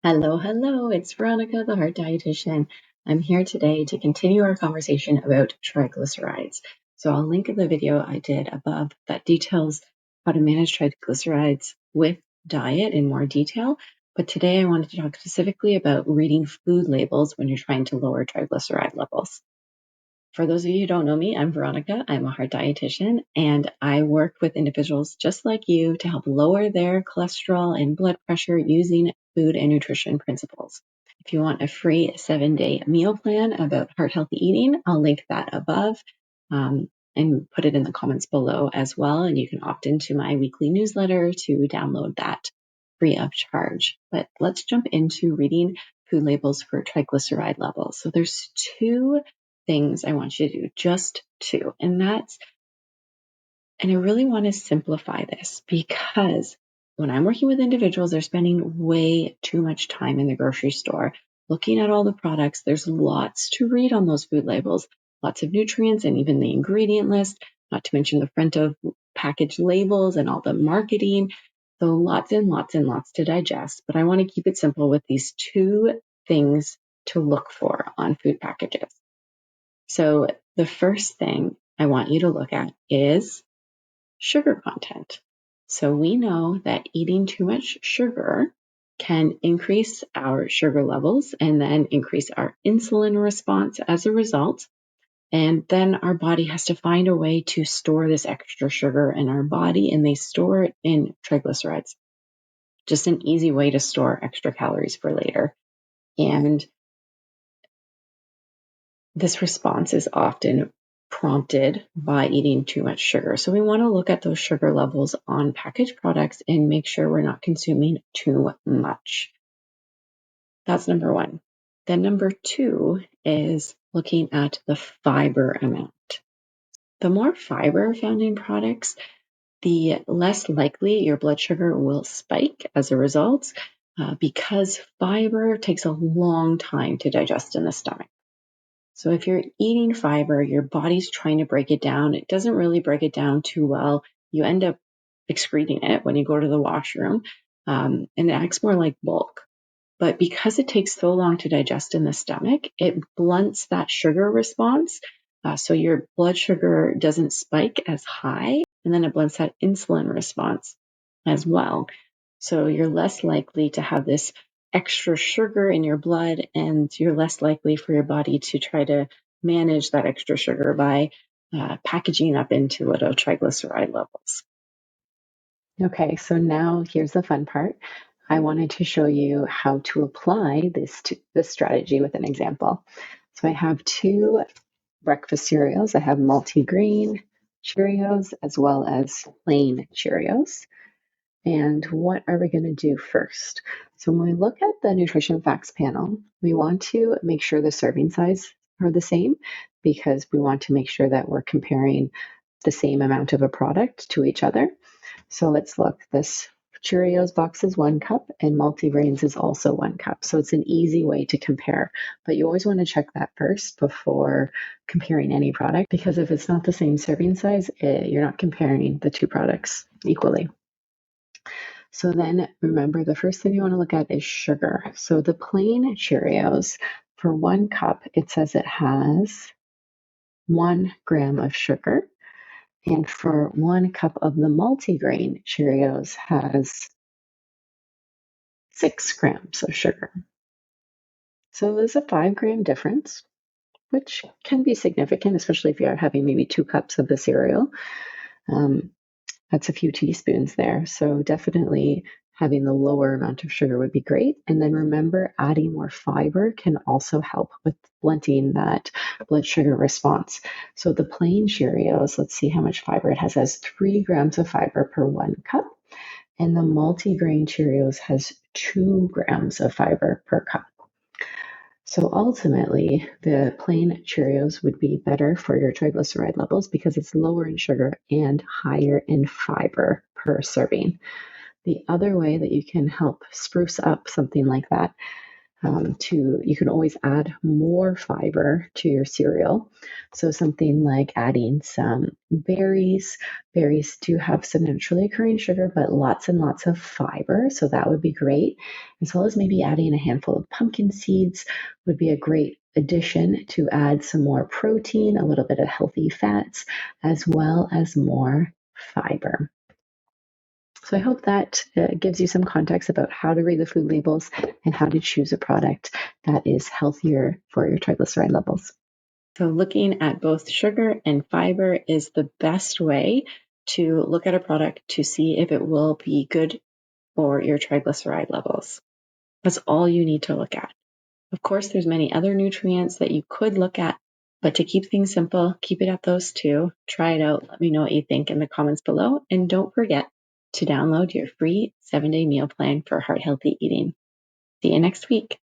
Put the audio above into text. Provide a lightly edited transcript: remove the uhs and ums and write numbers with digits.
Hello, it's Veronica, the Heart Dietitian. I'm here today to continue our conversation about triglycerides. So I'll link the video I did above that details how to manage triglycerides with diet in more detail. But today I wanted to talk specifically about reading food labels when you're trying to lower triglyceride levels. For those of you who don't know me, I'm Veronica. I'm a heart dietitian, and I work with individuals just like you to help lower their cholesterol and blood pressure using food and nutrition principles. If you want a free 7-day meal plan about heart healthy eating, I'll link that above and put it in the comments below as well. And you can opt into my weekly newsletter to download that free of charge. But let's jump into reading food labels for triglyceride levels. So there's two things I want you to do, just two. And I really want to simplify this because when I'm working with individuals, they're spending way too much time in the grocery store looking at all the products. There's lots to read on those food labels, lots of nutrients and even the ingredient list, not to mention the front of package labels and all the marketing. So lots and lots and lots to digest. But I want to keep it simple with these two things to look for on food packages. So the first thing I want you to look at is sugar content. So we know that eating too much sugar can increase our sugar levels and then increase our insulin response as a result. And then our body has to find a way to store this extra sugar in our body, and they store it in triglycerides. Just an easy way to store extra calories for later. And this response is often prompted by eating too much sugar. So we want to look at those sugar levels on packaged products and make sure we're not consuming too much. That's number one. Then number two is looking at the fiber amount. The more fiber found in products, the less likely your blood sugar will spike as a result, because fiber takes a long time to digest in the stomach. So if you're eating fiber, your body's trying to break it down. It doesn't really break it down too well. You end up excreting it when you go to the washroom, and it acts more like bulk. But because it takes so long to digest in the stomach, it blunts that sugar response. So your blood sugar doesn't spike as high, and then it blunts that insulin response as well. So you're less likely to have this extra sugar in your blood, and you're less likely for your body to try to manage that extra sugar by packaging up into little triglyceride levels. Okay, so now here's the fun part. I wanted to show you how to apply this strategy with an example. So I have two breakfast cereals. I have multigrain Cheerios as well as plain Cheerios. And what are we going to do first? So when we look at the nutrition facts panel, we want to make sure the serving size are the same because we want to make sure that we're comparing the same amount of a product to each other. So let's look. This Cheerios box is 1 cup and multigrains is also 1 cup. So it's an easy way to compare. But you always want to check that first before comparing any product, because if it's not the same serving size, you're not comparing the two products equally. So then remember, the first thing you want to look at is sugar. So the plain Cheerios, for 1 cup, it says it has 1 gram of sugar. And for 1 cup of the multigrain Cheerios has 6 grams of sugar. So there's a 5-gram difference, which can be significant, especially if you're having maybe 2 cups of the cereal. That's a few teaspoons there. So definitely having the lower amount of sugar would be great. And then remember, adding more fiber can also help with blunting that blood sugar response. So the plain Cheerios, let's see how much fiber it has 3 grams of fiber per 1 cup. And the multigrain Cheerios has 2 grams of fiber per cup. So ultimately, the plain Cheerios would be better for your triglyceride levels because it's lower in sugar and higher in fiber per serving. The other way that you can help spruce up something like that You can always add more fiber to your cereal. So something like adding some berries. Berries do have some naturally occurring sugar, but lots and lots of fiber. So that would be great. As well as maybe adding a handful of pumpkin seeds would be a great addition to add some more protein, a little bit of healthy fats, as well as more fiber. So I hope that gives you some context about how to read the food labels and how to choose a product that is healthier for your triglyceride levels. So looking at both sugar and fiber is the best way to look at a product to see if it will be good for your triglyceride levels. That's all you need to look at. Of course, there's many other nutrients that you could look at, but to keep things simple, keep it at those two. Try it out. Let me know what you think in the comments below. And don't forget to download your free 7-day meal plan for heart healthy eating. See you next week.